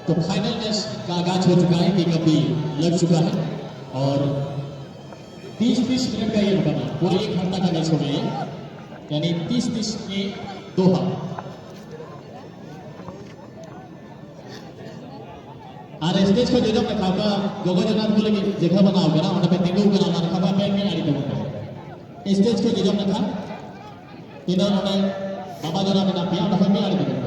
तो final match का आगाज हो चुका है, कि अभी लग चुका है और 30-30 मिनट का ये बना, पूरे 1 घंटा का मैच हो गया, यानी 30-30 में 2 हार। और स्टेज को जो मैं खाऊंगा गोगो जनाब बोले कि जगह बनाओगे ना, वहाँ पे तिंगू बना ना खावा पे में आड़ी दूँगा। स्टेज को जो मैं खा इन्होंने बाबा जनाब ने ना पिया वहाँ पे आड़ी दूँगा।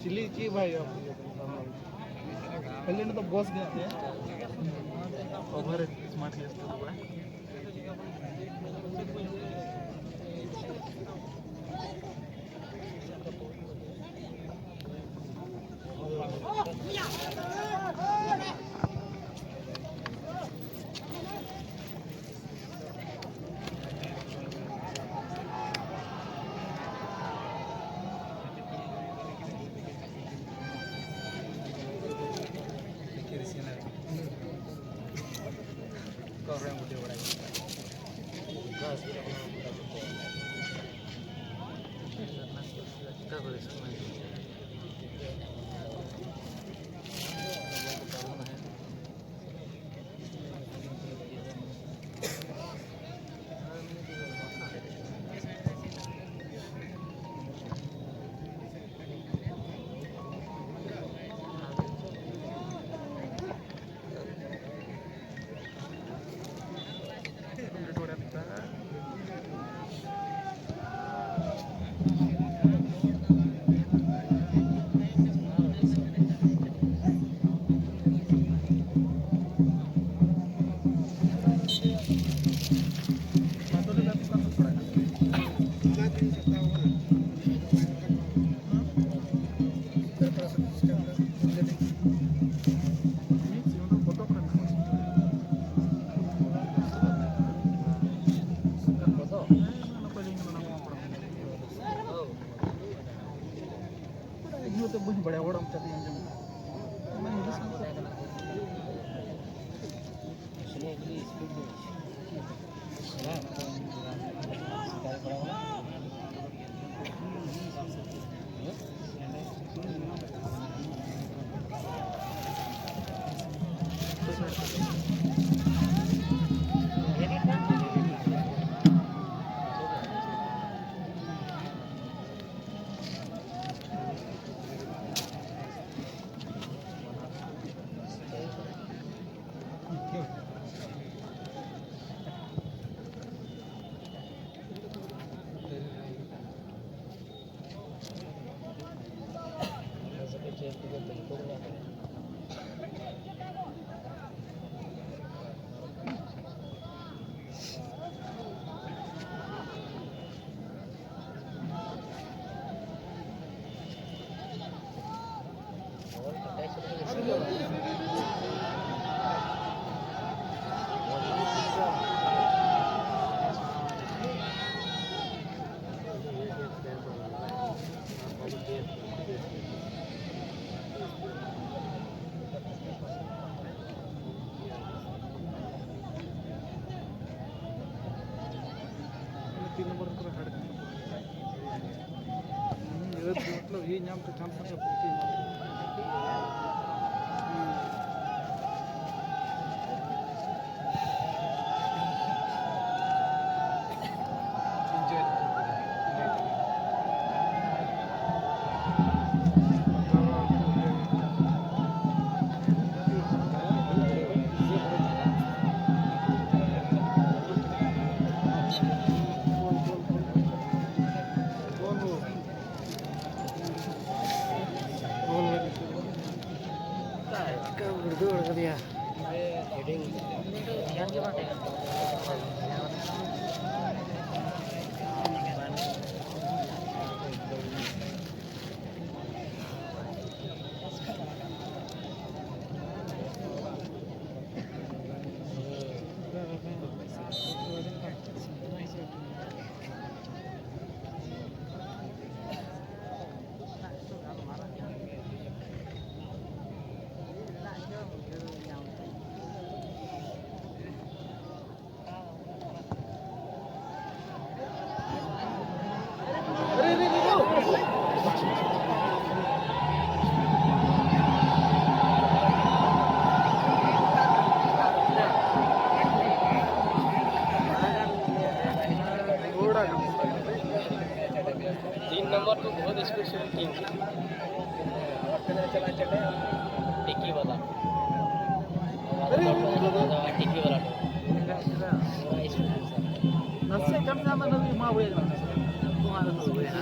चिल्ली की भाई पहले तो बॉस गया ओवर स्मार्ट गेस्ट हुआ तीन नंबर पर हेड मतलब ये नाम तो चांस है उर्दू उड़ दिया हेडिंग तीन नंबर तो बहुत स्पेशल टीम टिक्की वाला टिक्की वाला नसे कम sama nabi mau ya Tuhan itu ya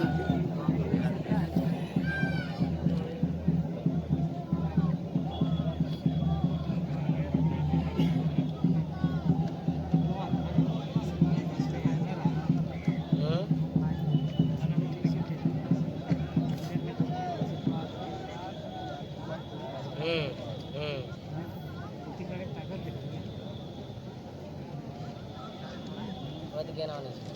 What again on it?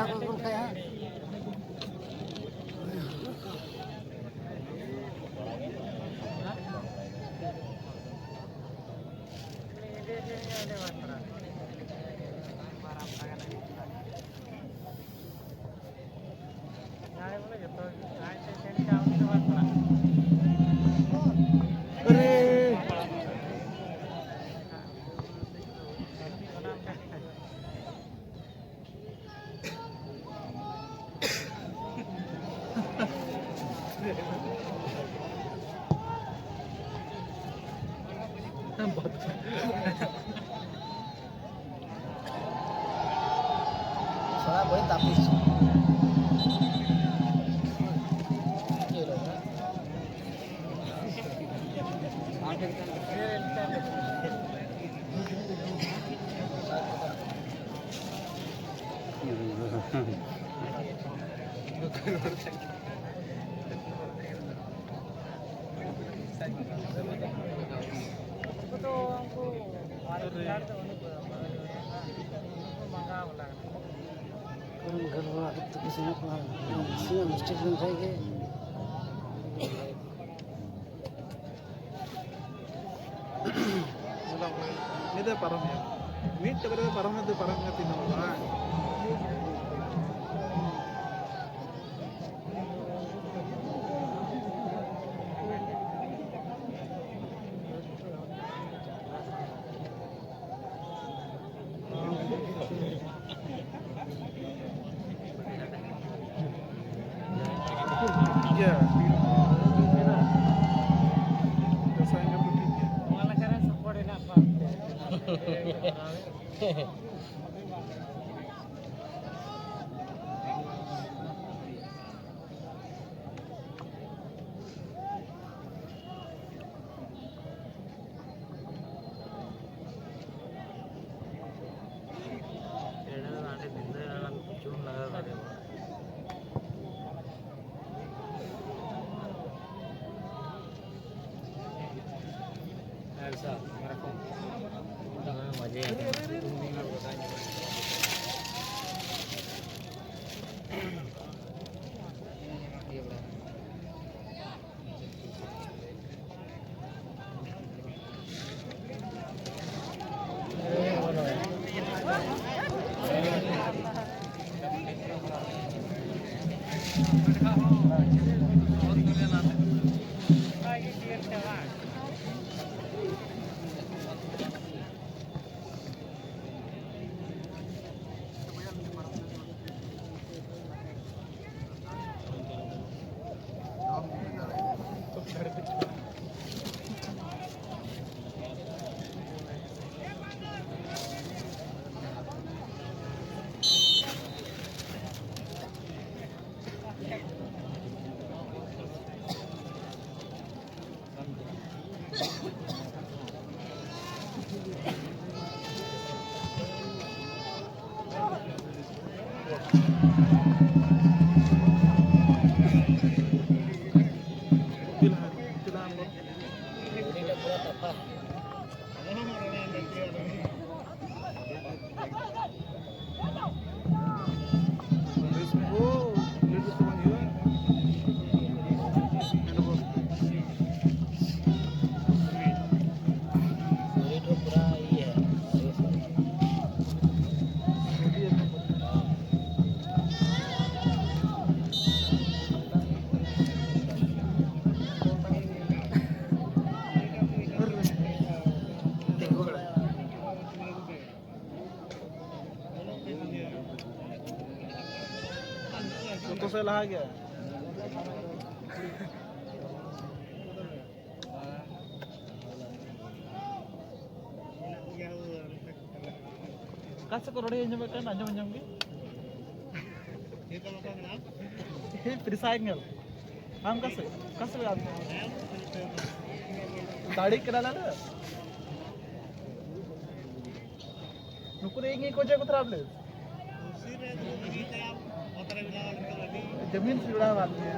kau kayak. Soalnya boleh tapis. Kurang gerak itu kesini pelan. Sini mesti belum kayak. Ini parahnya. Ini sebenarnya parahnya itu parahnya tindakan. Iya. Saya nggak berpikir. Malah karena support apa? Bisa, merekam. Maju ya. तो से लहा गया Kasih kalau dia nyobakan aja menyambi. Ini persaingan. Ham kasih lihat. Tadi kena ada. Nukur ini kau jago teraples. जमीन से जुड़ा बात है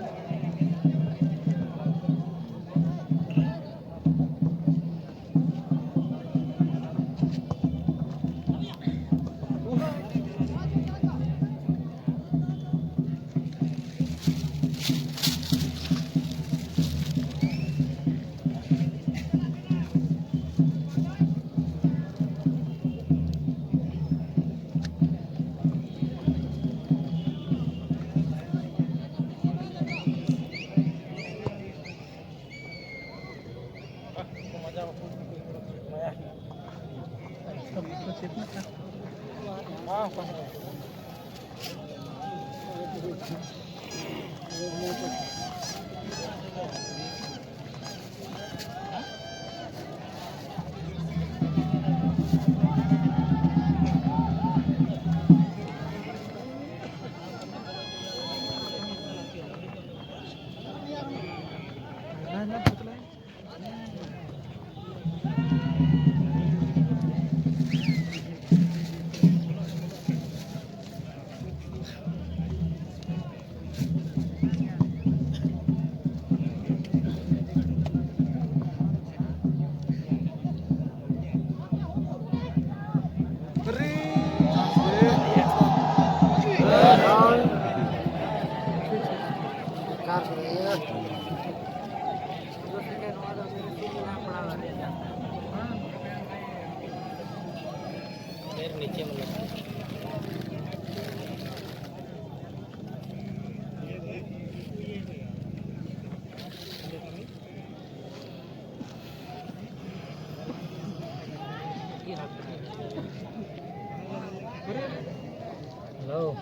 Halo.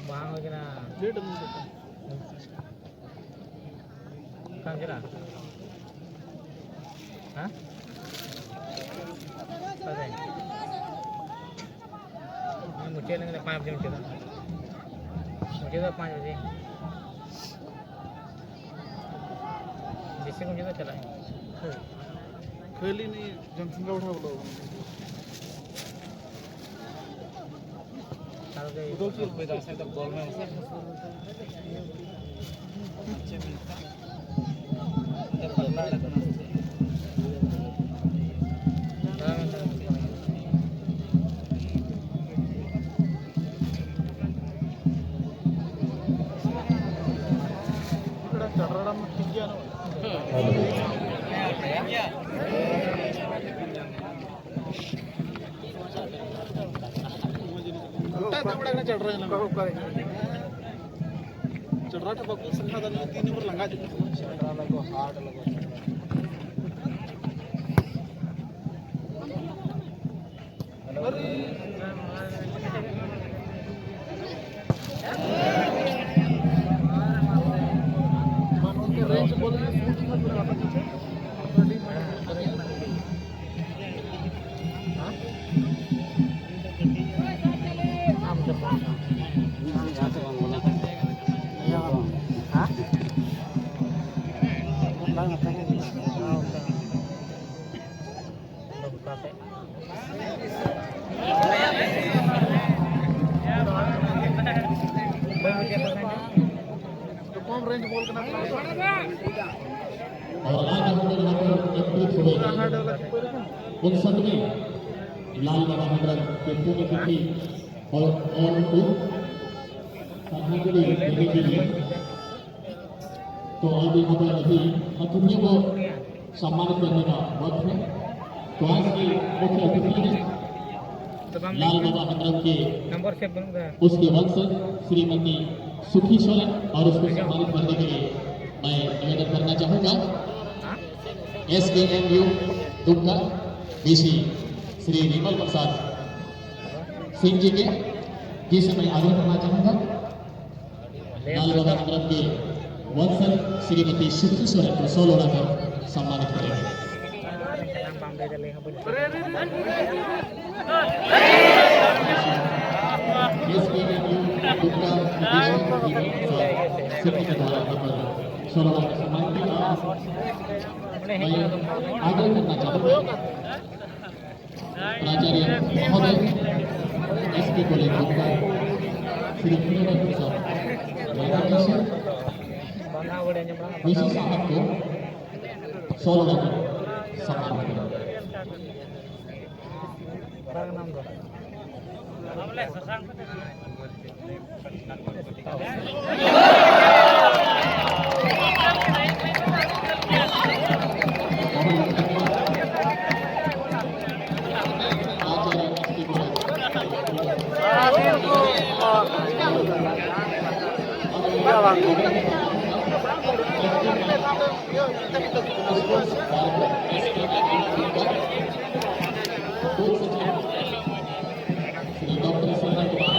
Bang lagi na. Kang kira? Hah? Apa? मुझे लग रहा है 5 बजे मुझे तो 5 बजे जिससे मुझे तो चला है खाली नहीं जनसंख्या उठा बोलो उधर चल मैदान से तक बॉल में चढ़ रहे हैं चढ़ रहा था बाकी संख्या दानी 3 नंबर लंगा चुके चढ़ रहा लगो हार्ड लगो रेंज बोल रेंज बोल और आज हम लोग यहाँ पर एकत्रित हुए हैं 59वें लाल बाबा हजरत के पुण्यतिथि और उनको श्रद्धांजलि देने के लिए तो अब यहाँ पर अभी अतिथियों को सम्मानित करने का वक्त है। तो आज की मुख्य अतिथि है लाल बाबा हजरत के उसके वंश श्रीमती सुखी सोरेन और उसको सम्मानित करने के लिए मैं निवेदन करना चाहूँगा SKMU दुमका DC श्री विमल प्रसाद सिंह जी के जिसे मैं आग्रह करना चाहूँगा लाल बाबा हजरत के वंशज श्रीमती सुखी सोरेन को 100 लोड़ा कर सम्मानित करेंगे। SKMU दुमका सिंह के द्वारा यहाँ पर 100 लोड़ा का सम्मान किया। मैं आग्रह करना चाहूँगा प्राचार्य महोदय SP कॉलेज दुमका श्री विनोद प्रसाद विशेष साहब को 100 लोड़ा का सम्मान किया। श्री डॉक्टर संजय कुमार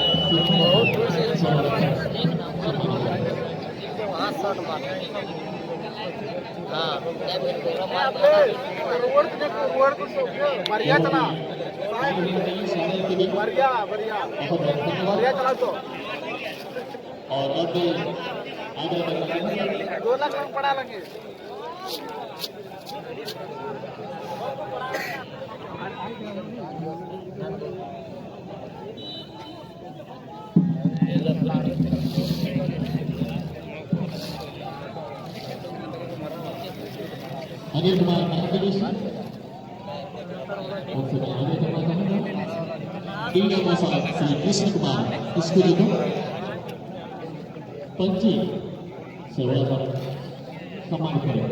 और अब आगे बढ़ते हैं 2 लाख में पड़ा लगे अनिल कुमार महादेश टीम मौसा श्री कृष्ण कुमार स्कूल को पंची सेवा पर सम्मान करें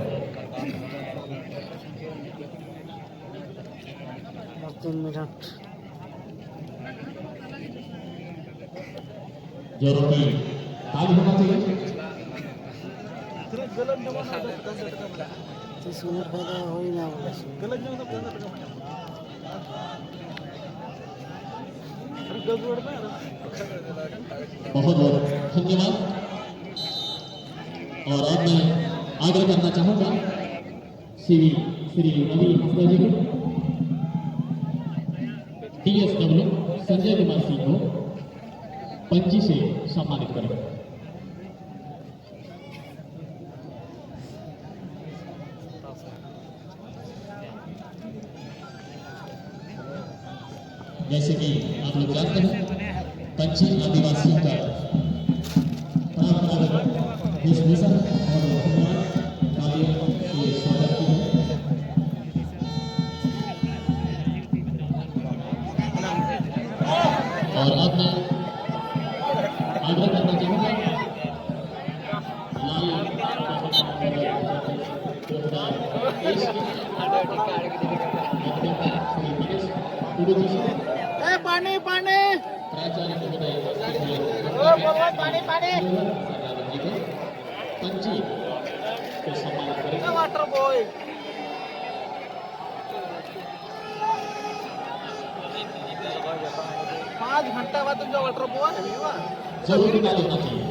जोरों की ताली होना चाहिए 30 मिनट फायदा हो ही ना बहुत बहुत धन्यवाद। और अब मैं आग्रह करना चाहूंगा श्री रवि हंसदा जी को DSW संजय कुमार सिंह को पंची से सम्मानित करें। जैसे कि आप लोग जानते हैं पंची आदिवासियों का परंपरागत वेशभूषा और कार्य के स्वागत की है। और अब मैं आग्रह करना चाहूंगा पानी पानी प्राचार्य महोदय पानी पानी पंची को सम्मानित करें। वाटर बॉय 5 घंटा बाद तुमचा वाटर बॉय जरूर ना देना चाहिए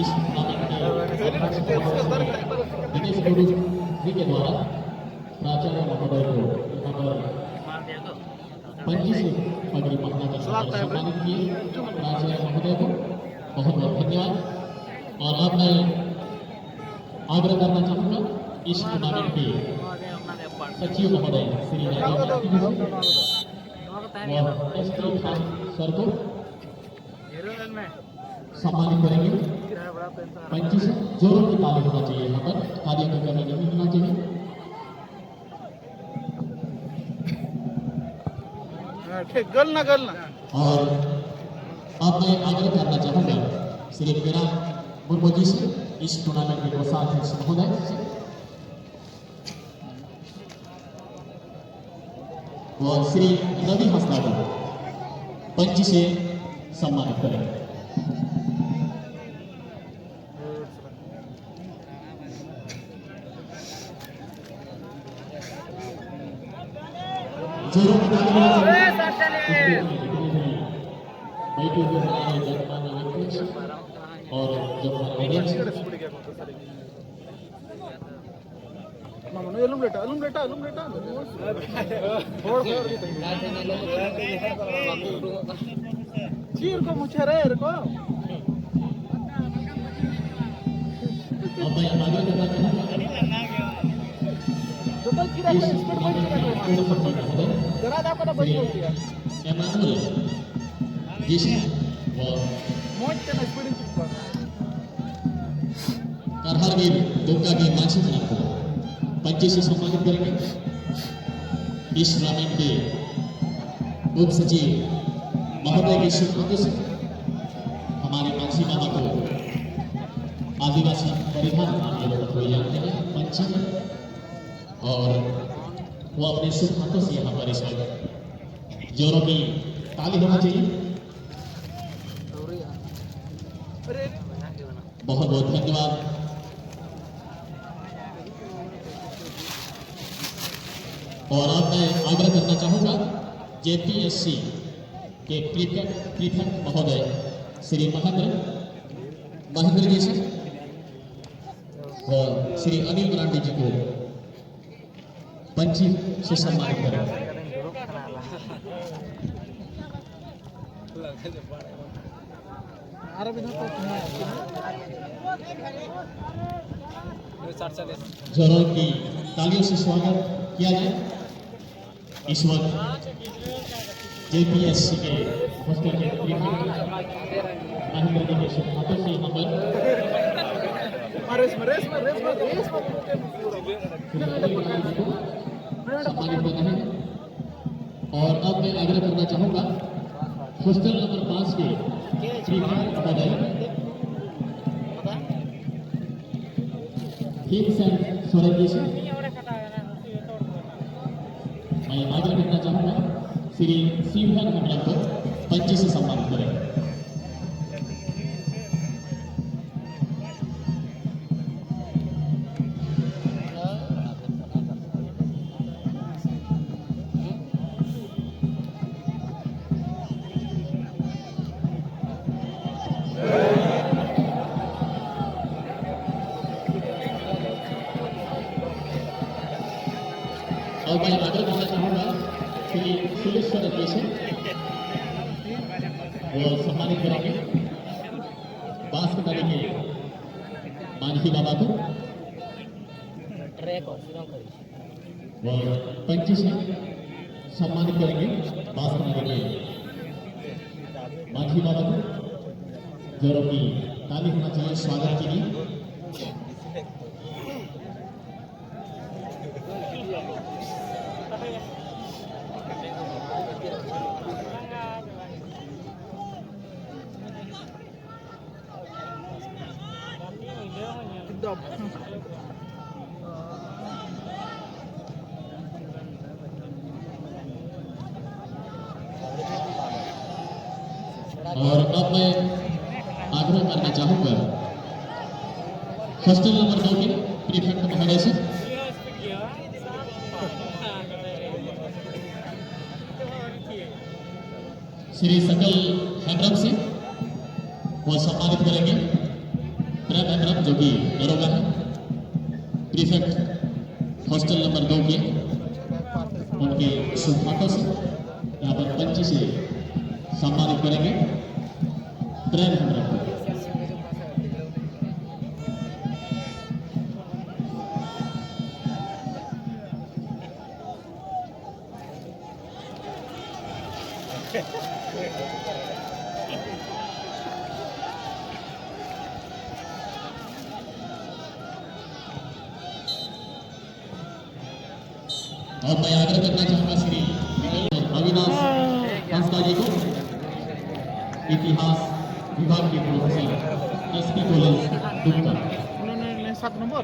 इस टूर्नामेंट के दिनेश गुरु जी के द्वारा प्राचार्य महोदय को यहाँ पर पंची से पगड़ी पहना कर सम्मानित किए प्राचार्य महोदय को बहुत बहुत धन्यवाद। और अब मैं आग्रह करना चाहूँगा इस टूर्नामेंट के सचिव महोदय श्री राजेश सर को सम्मानित करेंगे। पंची से जोरों की ताली होना चाहिए। यहाँ पर कार्य को करने नहीं होना चाहिए। गल ना और अब मैं आग्रह करना चाहूँगा श्री मेरा मुर्मू जी से इस टूर्नामेंट के कोषाध्यक्ष महोदय से और श्री रवि हंसदा को पंची से सम्मानित करें। जोरों की ताली होना चाहिए। बैठे हुए हमारे जनमान्य व्यक्ति और जो हमारे चीर को मुझे रे को अब मैं आगे करना चाहूँगा तो किरा इस स्पीड में जरा दाखव ना बस होती है एमानुअल जिसे वो मोज के स्पीड कारहारवीर दुर्गा के मानसिक नाम को पंची से सम्मानित करेंगे। इस टूर्नामेंट के उप सचिव महोदय के शुभ से हमारे मानसी मामा को आदिवासी परिधान नाम ये लोग कोई जानते हैं पंची और वो अपने शुभ हाथों से यहाँ पर इस वक्त जोरों की ताली होना चाहिए। बहुत बहुत धन्यवाद। और अब मैं आग्रह करना चाहूँगा JPSC के प्रीफेक्ट महोदय श्री महेंद्र जी से और श्री अनिल मराठी जी को पंची से सम्मानित करें। जोरों की तालियों से स्वागत किया जाए। इस वक्त JPSC के हॉस्टल के महेंद्र जी के शुभ हाथों से यहाँ पर सम्मानित होना है। और अब मैं आग्रह करना चाहूँगा हॉस्टल नंबर 5 के प्रीफेक्ट महोदय सोरेन जी से मैं आग्रह करना चाहूँगा श्री शिवहर मंडल को पंची से सम्मानित करें। और मैं आग्रह करना चाहूँगा श्री सुलेश्वर जी से वो सम्मानित करेंगे बास के ताली के मानसी बाबा को वो पंची से सम्मानित करेंगे बास के ताली के मानसी बाबा को। जोरों की ताली होना चाहिए स्वागत के लिए। और अब मैं आग्रह करना चाहूँगा हॉस्टल नंबर 2 के प्रीफेक्ट महोदय से श्री सकल हेम्ब्रम से वो सम्मानित करेंगे प्रेम हेम्ब्रम जो कि दरोगा है प्रीफेक्ट हॉस्टल नंबर 2 के उनके शुभ हाथों से यहाँ पर पंची से सम्मानित करेंगे प्रेम हेम्ब्रम को। और मैं आग्रह करना चाहूँगा श्री अविनाश हंसदा जी को इतिहास विभाग के professor SP college Dumka. 7 nomor.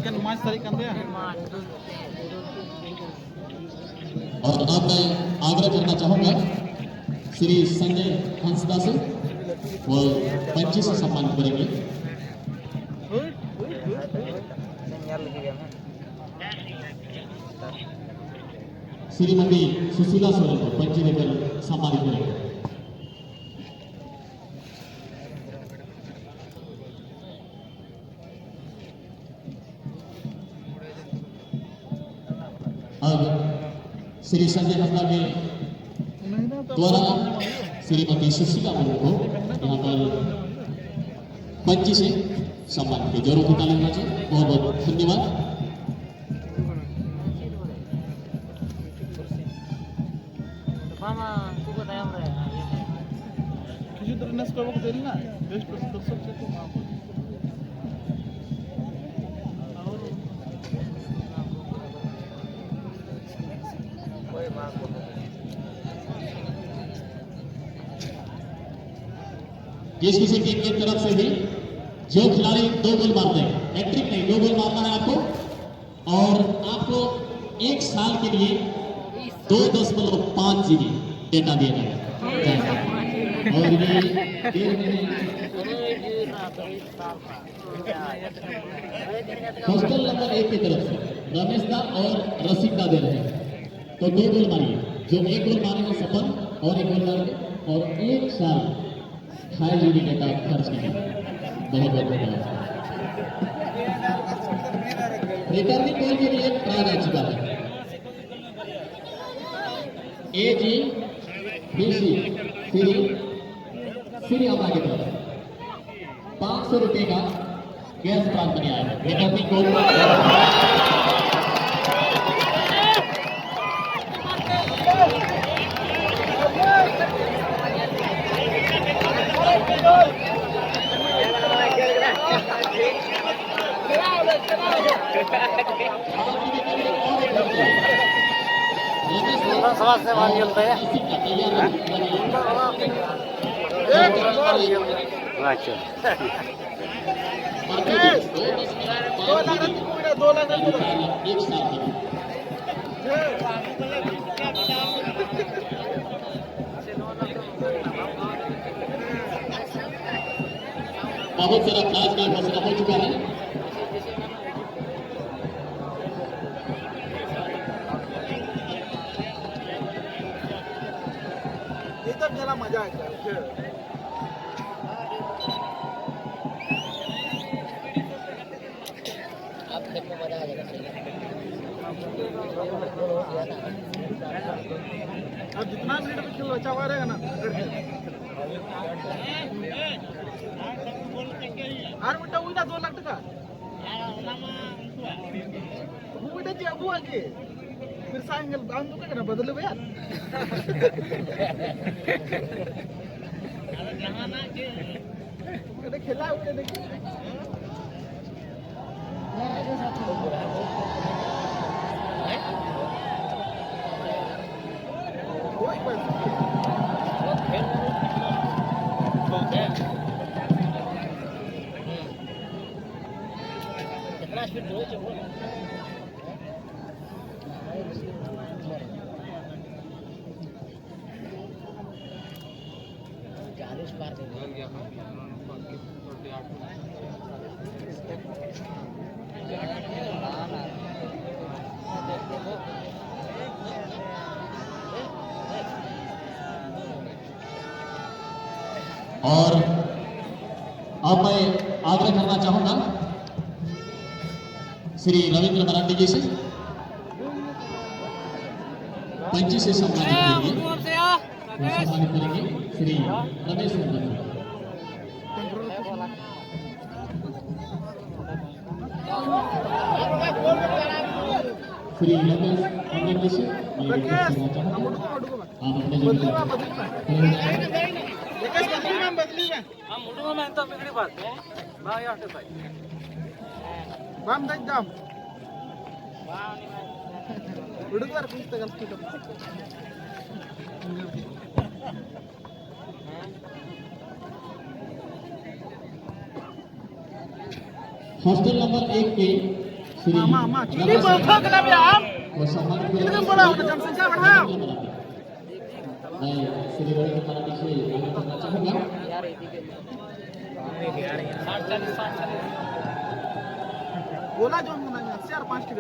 Kan mas tarikan dia. और अब मैं आग्रह करना चाहूँगा श्री संजय हंसदा से वो पंची से सम्मानित करेंगे। श्रीमती सुशीला सोरेन को पंची देकर सम्मानित करेंगे। अब श्री संजय हंसदा के द्वारा श्रीमती सुशीला सोरेन को यहाँ पर पंची से सम्मानित किया। जोरों की ताली होना चाहिए। बहुत बहुत धन्यवाद। Nas ko ko din na. Just tusok sa to mama. जिस किसी टीम की तरफ से भी जो खिलाड़ी 2 गोल मारते हैं, हैट्रिक नहीं 2 गोल मारना है आपको, और आपको 1 साल के लिए 2.5 GB डेटा दिया गया और ये हॉस्टल नंबर 1 की तरफ से रमेश दा और रसिक दा दे रहे हैं तो 2 गोल मारिए जो 1 गोल मारेंगे सपन और 1 गोल मारेंगे और 1 साल 2.5 GB डेटा खर्च कीजिए बहुत बहुत धन्यवाद रिटर्निंग गोल के लिए ट्राई रह चुका है AG BC सीरी अब आगे बढ़ा 500 रुपए का गैस प्राप्त बने आया है रिटर्निंग गोल समाज से मान मिलते हैं अच्छा बहुत सारा प्राइज का घोषणा हो चुका है एकदम जरा मजा आएगा अब जितना मिनट में खेल बचा हुआ रहेगा ना 8 मिनट हुई ना 2 लाख टका हुई ना जी अबू आके फिर साइंगल बांध दो क्या बदले भैया कदे खेला हुए देखिए कोई बात कितना स्पीड दो जो और अब मैं आग्रह करना चाहूंगा श्री रविंद्र मराठी जी से पंची से सम्मानित करेंगे श्री रमेश वर्मा श्री रमेश वर्मा जी से मैं रिक्वेस्ट करना चाहूंगा आप अपने जो बदली में हम मुंडू में तो बिगड़ी बात बा या हटे भाई बाम देख जाम ಹುಡುಗರು ಕುಂತ ಕಲ್ಸ್ತಿದ್ದ हॉस्टल नंबर 1 के श्री मामा चीनी बोलता कला भी आम और सम्मानित कितने बड़ा होता जनसंख्या बढ़ाओ मैं श्री रविंद्र मराठी से आग्रह करना चाहूंगा यार इधर 60 बोला जो हम ना 4-5 के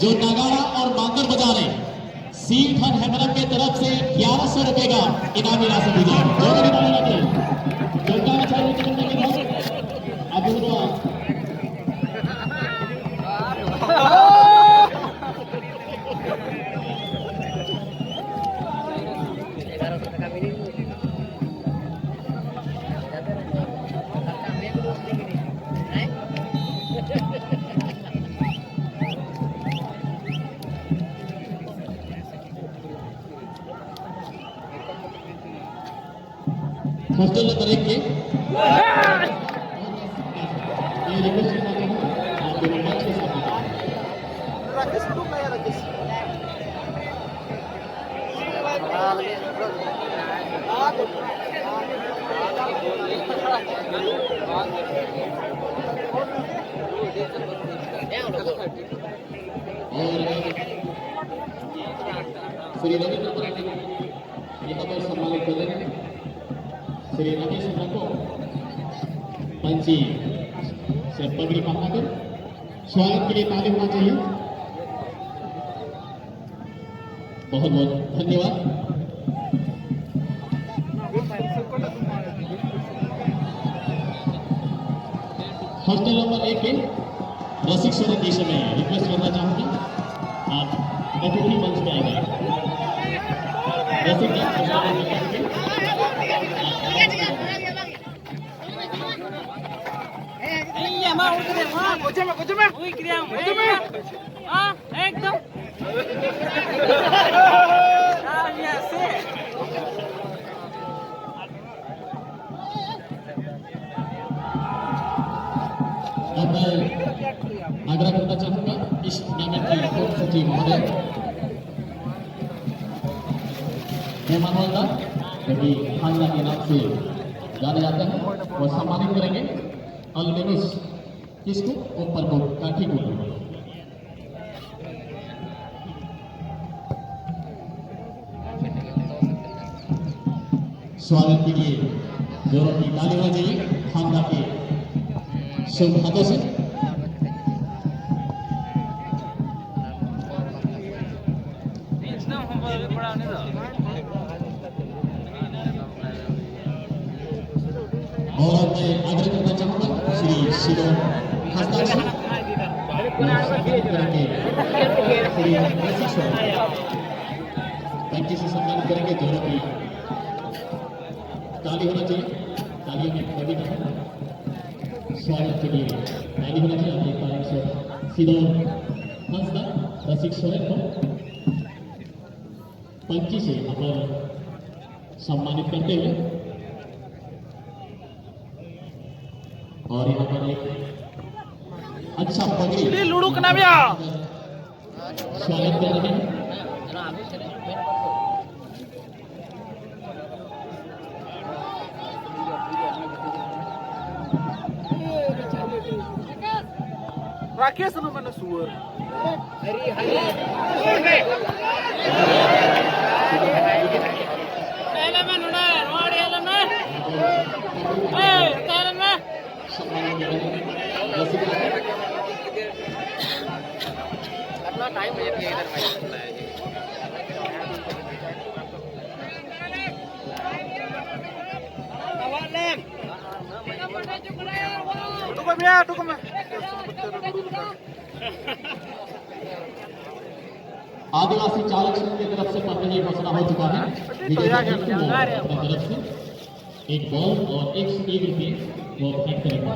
जो नगाड़ा और बांगर बजा रहे सीट हर हैमरम के तरफ से 1100 रुपए का इनामी राशि दी जाएगी अपूर्वा हॉस्टल नंबर 1 के ये रिक्वेस्ट करना चाहूँगा आप दोनों मैच के साथ राकेश को क्या राकेश और श्री रविंद्र पाटिल यहाँ पर सम्मानित कर रहे हैं श्री रमेश को पंची से पगड़ी पहनाकर स्वागत के लिए ताली होना चाहिए। बहुत बहुत धन्यवाद। हॉस्टल नंबर 1 के रसिक सोरेन जी से मैं रिक्वेस्ट करना चाहूंगा आप अतिथि मंच पे आएंगे। रसिक जी हॉस्टल नंबर 1 के अब मैं आग्रह करना चाहूंगा इस टूर्नामेंट के मुख्य सचिव महोदय मेहमान हवलदार जो कि खानदा के नाम से जाने जाते हैं और सम्मानित करेंगे अल्मेनुस किसको ऊपर को काठी को स्वागत के लिए जोरों की ताली होनी चाहिए खानदा के शुभ हाथों से। और मैं आग्रह करना चाहूंगा श्री शिरो हस्ताक्षर करेंगे श्री पंची से सम्मानित करेंगे जोरों की ताली होना चाहिए। तालियों में कभी नहीं स्वागत के लिए ताली होना चाहिए। अपनी तारीफ से सीधो हंसदा रसिक सोरेन को पंची से अगर सम्मानित करते हुए और यहाँ पर एक अच्छा पगड़ी लूडू का नाम या स्वागत कर रहे हैं। राकेश नो मैंने सुअर अपना टाइम है इधर आदिवासी चालक संघ की तरफ से पहले ही घोषणा हो चुका है अपनी तरफ से एक बॉल और एक रुपये वो फेंक करेंगे।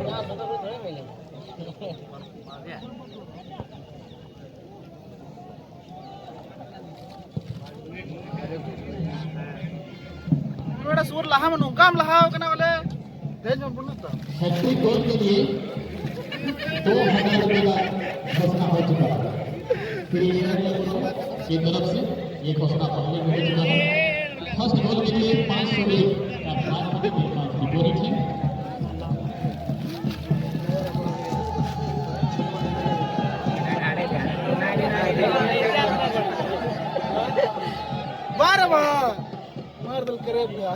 थोड़ा सुअर लहा मनु काम लहा कना वाले देन जोन बुनुता हैट्रिक गोल के लिए 2000 रुपये का घोषणा हो चुका है। फिर की तरफ से ये घोषणा पहले हो चुका है। फर्स्ट गोल के लिए 500 का प्राप्त डिपोजिट है। बार मार दल करे भैया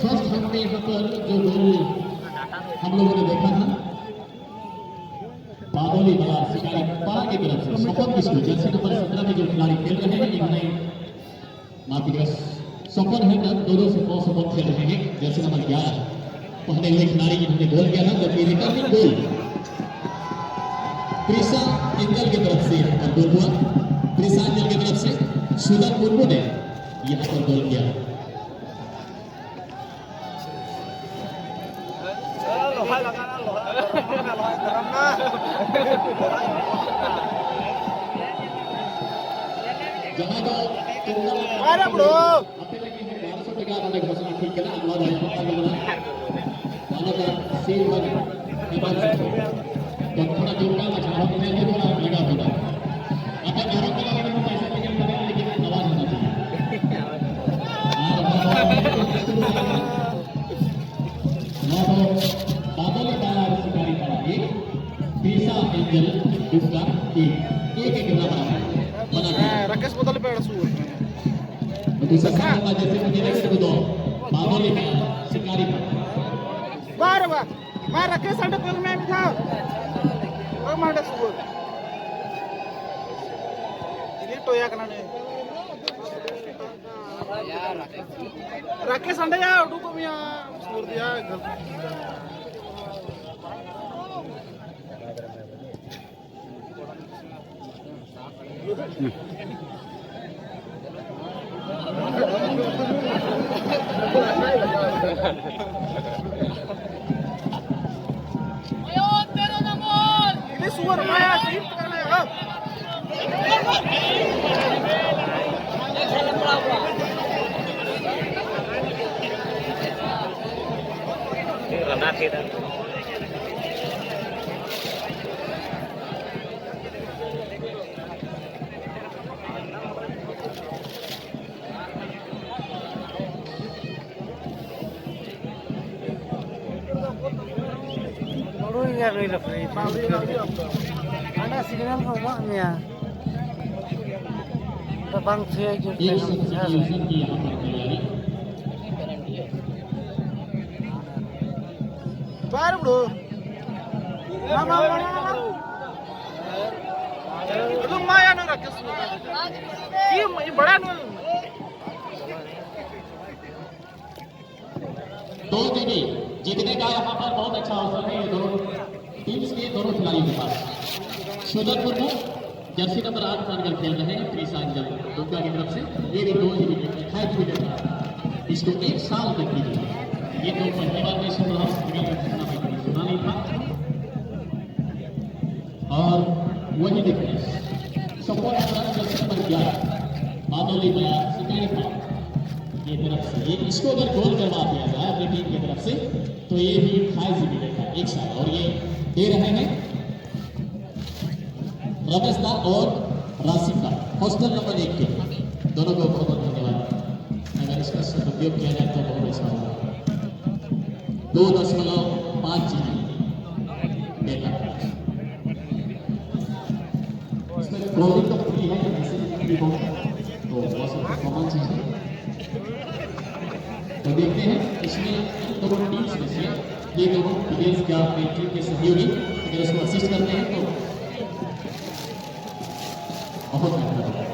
फर्स्ट हमने यहाँ पर जो गोल हम लोगों ने देखा था बादोली बलार शिकारी पारा की तरफ से सपन किसको जर्सी नंबर 17 में जो खिलाड़ी खेल रहे हैं इन्होंने माफी सपन है ना दोनों से 2 सपन खेल रहे हैं जर्सी नंबर 11 पहले हुए खिलाड़ी इन्होंने गोल किया था जबकि रिटर्निंग गोल प्रिसा एंजल की तरफ से यहाँ पर गोल हुआ। प्रिसा एंजल की तरफ से सुदन मुर्मू ने यहाँ पर गोल किया। जहाँ जो Mana bro? apa lagi 1200 ada घोषणा ठीक है ना अगला भाई पता लगा वाला का सेल वाला हेबर से तो थोड़ा जोड़ना लगा हम ने भी थोड़ा लगा होगा आता गारों के लगे में पैसा लेके पड़े लेकिन आवाज होना चाहिए ना तो बादल का शिकारी का एक पीसा एंजल दुर्गा एक ग्राम बना है Rakesh botol pe ada suur. दूसरा का जैसे मुझे नेक्स्ट को दो बादल का शिकारी का Baru ba? Mah Rakesh ada film में था. Oh mah ada suur. Ini toya kana ne. Rakesh anda ya udah kok ya suur dia. Ini suar maya sih karena ya. Renat kita. Ada signal rumahnya. Terbang saya एक juga. Substitution की यहाँ पर तैयारी Baru bro. Mama mana? Itu maya nih Rakesh. Ini bड़ा nih. दो जगह जीतने का यहाँ पर बहुत अच्छा अवसर है दोनों टीम्स के दोनों खिलाड़ियों के पास सुदर मुर्मू जर्सी नंबर 8 मानकर खेल रहे हैं प्रीसा एंजल दुर्गा की तरफ से ये भी 2 जीबी के हाइट भी देता है इसको 1 साल तक की ये तो पहली बार में सुन रहा हूँ सुना नहीं था और वही देखिए सपोर्ट जर्सी नंबर 11 माधोली में शिकारी था ये तरफ से ये इसको अगर गोल करवा दिया जाए अपनी टीम की तरफ से तो ये भी 28 जीबी देगा 1 साल और ये दे रहे हैं रमेश दा और राशिद दा हॉस्टल नंबर 1 के दोनों को बहुत बहुत धन्यवाद अगर इसका सदुपयोग किया जाए तो बहुत अच्छा होगा 2.5 जीबी डेटा इसमें क्लोजिंग तो पूरी है ऐसे भी हो तो बहुत परफॉर्मेंस है तो देखते हैं इसमें दोनों टीम्स में से ये दोनों प्लेयर्स क्या अपनी टीम के सहयोगी अगर इसको असिस्ट करते हैं तो बहुत बेहतर होगा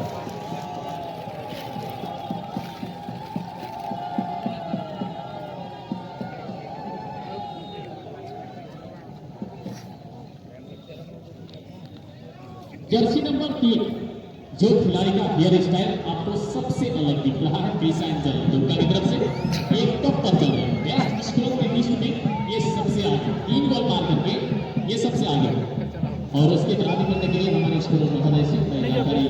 जर्सी नंबर 3 जो खिलाड़ी का हेयर स्टाइल आपको सबसे अलग दिख रहा है प्रीसा एंजल दुर्गा की तरफ से एक टॉप पर चल रहे हैं बेस्ट स्कोर की लिस्ट में ये सबसे आगे 3 गोल मार करके ये सबसे आगे और उसके बराबरी करने के लिए हमारे स्कूलों में हमें से जानकारी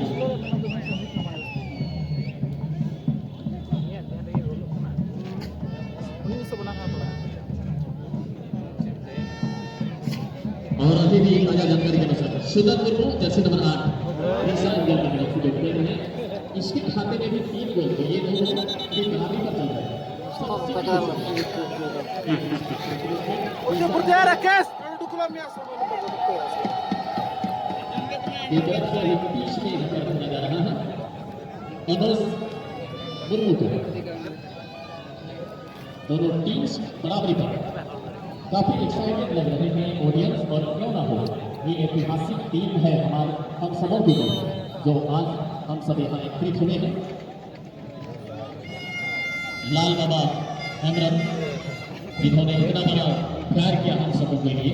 और अभी भी ताजा जानकारी के अनुसार सुदर मुर्मू जर्सी नंबर 8 प्रीसा एंजल की तरफ से देखते हैं इसके खाते में भी 3 गोल तो ये दोनों की बराबरी पर चल रहे हैं Udah percaya Rakesh. Duduk lah Mia sama ये तरफ से एक बीच में इधर होने जा रहा है अनस मुर्मू को दोनों टीम्स बराबरी पर काफी एक्साइटेड लग रहे हैं ऑडियंस और क्यों ना हो ये ऐतिहासिक टीम है हमारे हम सबों की जो आज हम सब यहाँ एकत्रित हुए हैं लाल बाबा हेमरन जिन्होंने इतना बड़ा प्यार किया हम सबों के लिए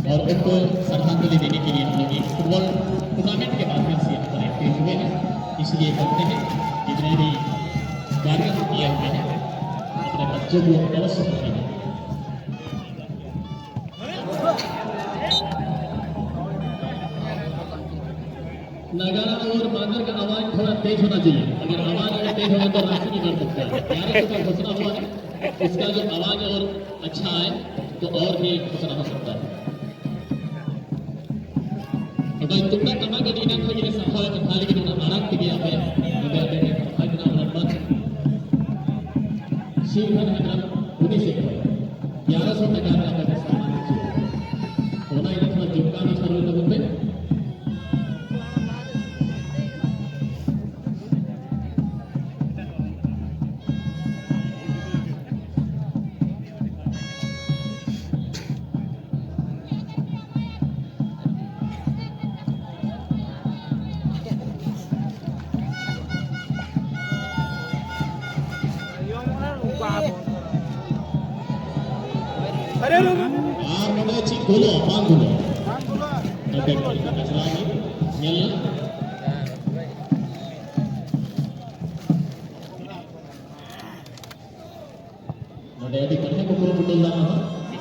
और उनको श्रद्धांजलि देने के लिए हम लोग एक फुटबॉल टूर्नामेंट के माध्यम से यहाँ पर एक्टिव हुए हैं इसलिए करते हैं जितने भी कार्यक्रम किए हुए हैं अपने बच्चों को अवश्य रखेंगे नगाड़ा और मांगर का आवाज थोड़ा तेज होना चाहिए। अगर आवाज अगर तेज होगा तो राशि नहीं कर सकता है। प्यारे से घोषणा हुआ है, इसका जो आवाज और अच्छा आए तो और भी घोषणा हो सकता है। अगर तुमने कमा के दीना को ये सफल है तो खाली के तुमने आनंद किया है अगर देने का इतना बड़ा शिवधन है उन्हीं से 1100 टका का सामान होना ही थोड़ा जुटका नहीं चालू होते अरे Armada cik dulu, apaan dulu? Oke, kita kasih lagi. Nyala. Nada di kerja kubur betul lah.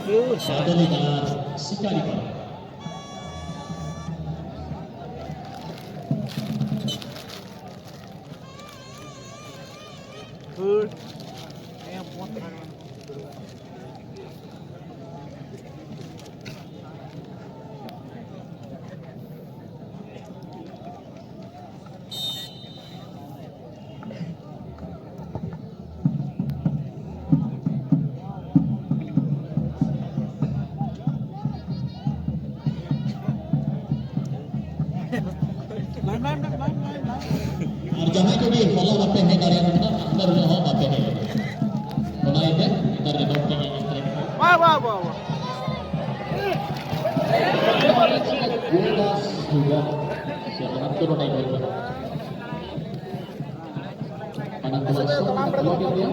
Ada di dalam sikari pak. Good. और जहाँ जो भी फॉलो करते हैं गाड़ियाँ मतलब अंदर जो हो बातें हैं बना इधर इधर के डॉक्टर के इस तरह वाह वाह वाह वाह पूरा सुबह siapa nak turun naik lagi anak kelas kalau dia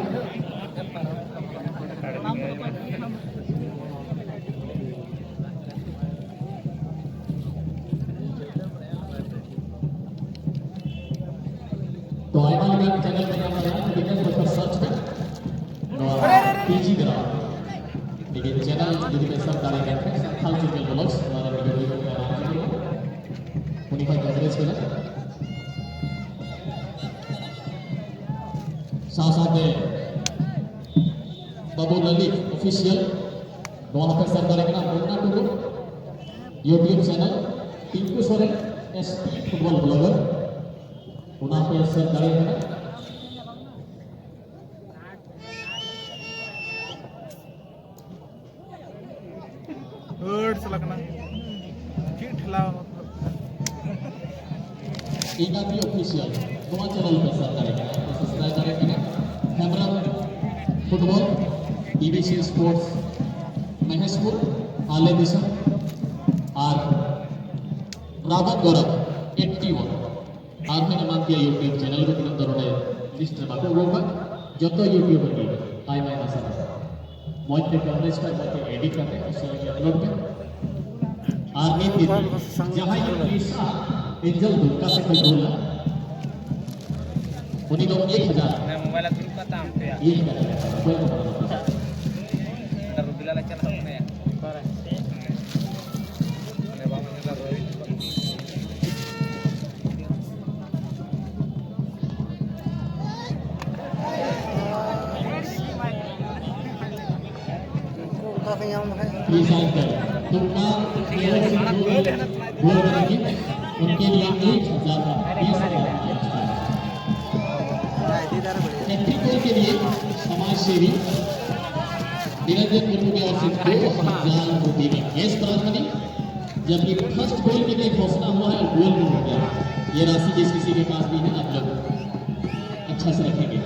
तो आइमा लगा चैनल पे काम कर रहा है बिकॉज़ उसका सर्च पे पीजी करा लेकिन चैनल यदि पे सब डाले गए हैं खाल चुके ब्लॉग्स हमारे वीडियो को आराम से 25 कवरेज के लिए साथ बाबू ललित ऑफिशियल वहाँ पे सब डाले ना बोलना to YouTube channel Tinku Soren SP football blogger उन्हां पे सब डाले हैं Good लगना ठीक ठिला इनामी ऑफिशियल दोनों चैनल पे सब डाले हैं तो सब्सक्राइब करें हैमरन फुटबॉल बीबीसी स्पोर्ट्स महेशपुर आले दिशा और रावत गौरव 81 और मैंने मान किया यूट्यूब चैनल को तुरंत दोनों लिस्ट में बातें वो बात जो तो यूट्यूब पर की आई मैं ना समझ मौज पे कवरेज पर जाके एडिट करते हैं उससे लगे अपलोड पे और नीति जहाँ ये पैसा एंजल दुर्गा से कोई बोला उन्हीं लोग 1000 मोबाइल तुम पता हम पे ये कोई बोला taruh bila lecet apa ya parah ada bangunnya taruh काफी हम है डिसाइड कर दुर्गा वो लड़की उनके लिए 1000 टेक्निकल के लिए समाज सेवी निरंजन मुर्मू की ओर से 2000 रुपये की केस प्राप्त बनी जबकि फर्स्ट गोल के लिए घोषणा हुआ है गोल भी हो गया ये राशि जिस किसी के पास भी है आप लोग अच्छा से रखेंगे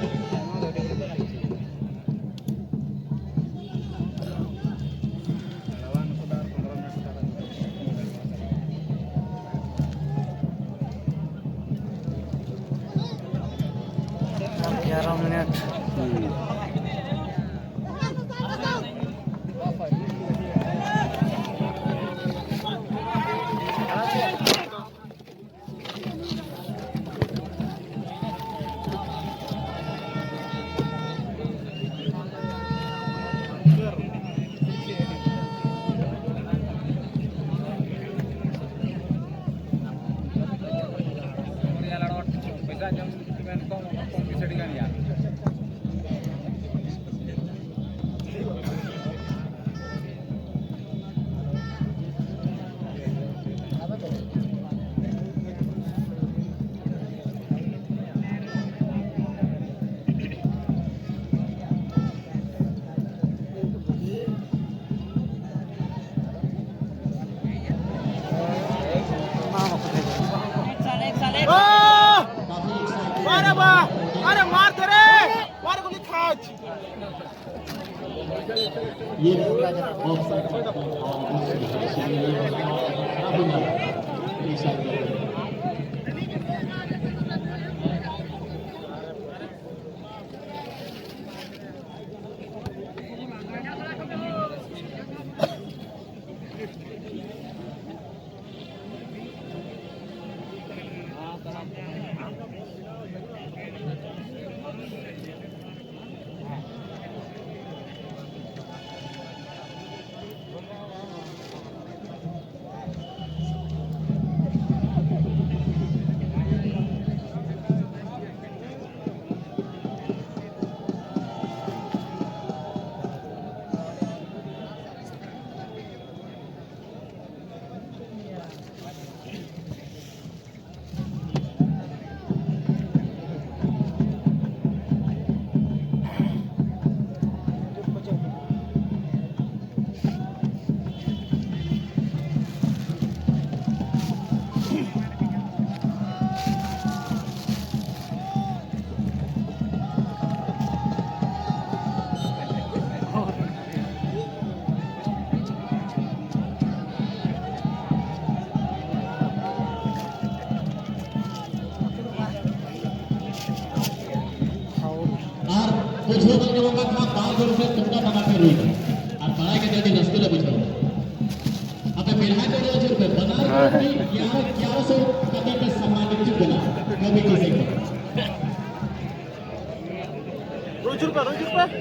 ये ऑफसाइड और इसलिए खराब हो जाए। बुझो बन लोगों का था 5 रुपए तुमका बना के रुई और बना के देते 10 किलो बुझो अब बिरहा के 2 रुपए बना के 1100 कदे पे सम्मानित बना कभी किसी को रोज रुपए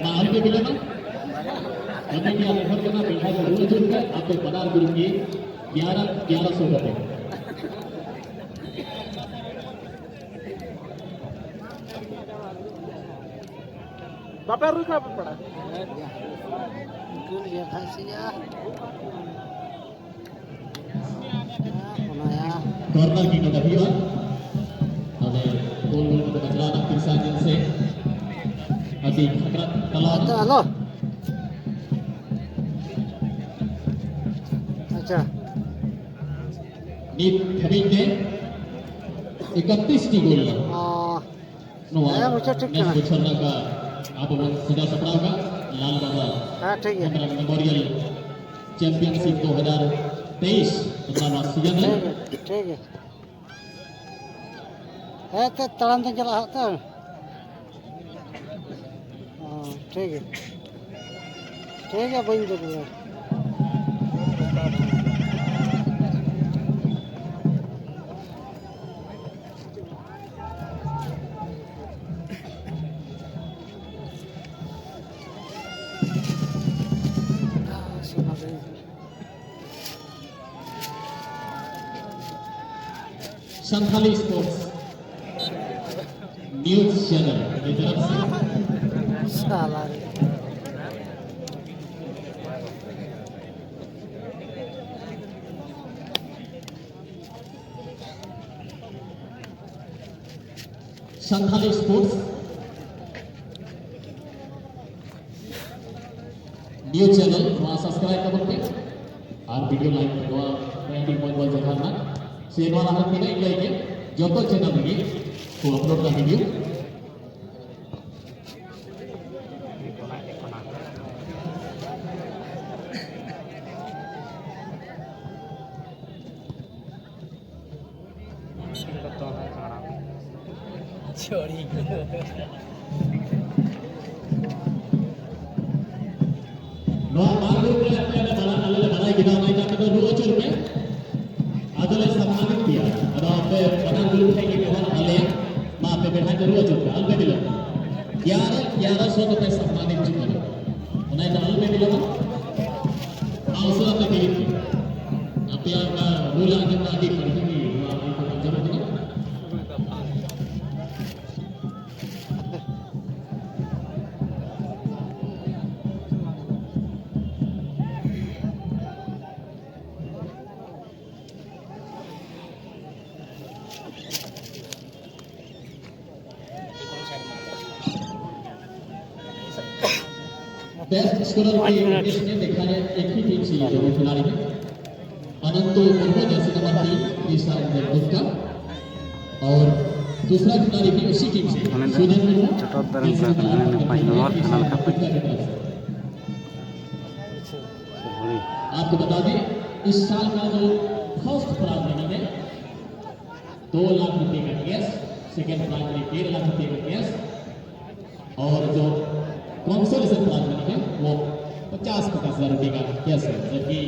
माल के बिना कभी क्या लेखक बना बिरहा के 2 रुपए आपको पदार गुरु की 1100 रुपए बापा रुई खा पड़ा Good ya kasihnya. कॉर्नर की कदमी और हमें गोल गोल को बचलाना फिर साजिश से अभी खतरा तलाश Halo. अच्छा नीत खरीद के 31 टी गोल ya mucha ठीक है छोड़ने का आप सजा सपना होगा लाल बाबा हाँ ठीक है मेमोरियल चैंपियनशिप 2023 17वां सीजन है ठीक है तो तड़न तो चला होता है ठीक है बन जाएगा संथाली स्पोर्ट्स न्यूज चैनल की तरफ से साला संथाली स्पोर्ट्स न्यूज चैनल वहाँ सब्सक्राइब कर सकते और वीडियो लाइक करवा मैं भी बहुत जगह ना सेवा राहत में नहीं लेके जो तो चैनल में वो अपलोड कर वीडियो छोड़ी नो मालूम है अपने बड़ा गिरा नहीं जाता तो रोज रुपए आदले सम्मानित किया और आप प्रधान गुरु थे कि बहुत आले मां पे बैठा के रोज रुपए आल पे दिलो 1100 रुपए सम्मानित चुका उन्हें तो आल पे दिलो अवसर पे दिली आप यहाँ रूल आगे आगे पढ़ती थी जरूरत नहीं बेस्ट स्कोरर के लिस्ट में देखा जाए एक ही टीम सी जो खिलाड़ी है अनंत मुर्मू जैसे नंबर 3 तीसरा नंबर गुप्ता और दूसरा खिलाड़ी भी उसी टीम से सुजन मुर्मू छोटा तरंग से पांच नंबर फाइनल का आपको बता दें इस साल का जो फर्स्ट प्राइज विनर है 2 लाख रुपए का कैश, सेकेंड प्राइज में 1.5 लाख रुपए का कैश और जो कॉन्सोलेशन प्राइज विनर है वो 50,000 रुपए का कैश है, जबकि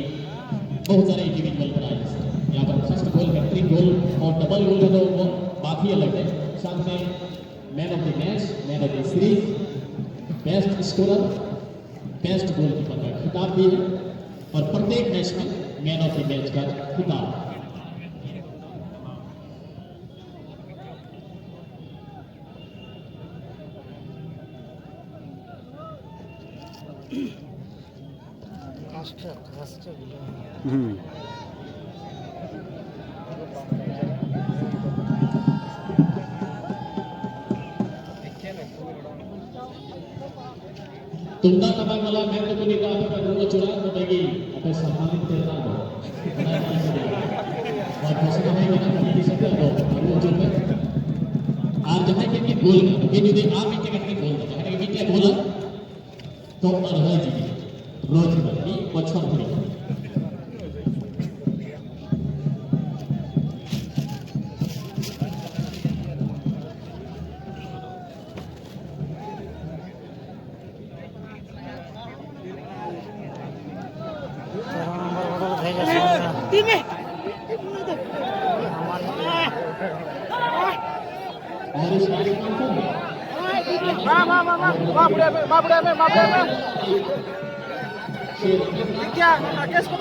बहुत सारे इंडिविजुअल प्राइज यहाँ पर फर्स्ट गोल, हैट्रिक गोल और डबल गोल है तो वो बात ही अलग है। साथ में man of the match, man of the series, best scorer, best goalkeeper का खिताब भी है और प्रत्येक मैच में मैन ऑफ द मैच का खिताब। तुमदा तबाग मला मैं तो कोणी का आपका रूम चुरा तो देगी अपने सम्मानित करता हो और दूसरा है कि ना कभी सकते हो रूम जो पे आप जहाँ के गोल के जो दे आप इतने करके गोल जहाँ के बीच गोल तो अरहा जी रोज की पछन थी और इस कार्यक्रम को बाबड़े में क्या राकेश को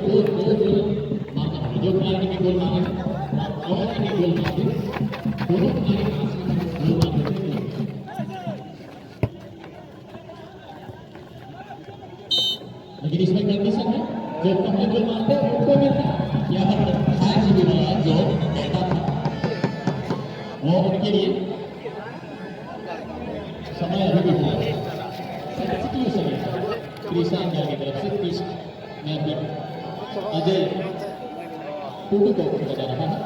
बोल जो खिलाड़ी के गोल मारे और के गोल मारे दोनों खिलाड़ी गोल मारते थे। लेकिन इसमें कंडीशन है जो पहले गोल मारते हैं उनको मिलता है। यहाँ पर 5 GB वाला जो डेटा था वो उनके लिए समय अभी भी था सब्स्टिट्यूशन है कृष्णा इंडिया की तरफ से 30 में अभी अजय टूटू को बता रहा है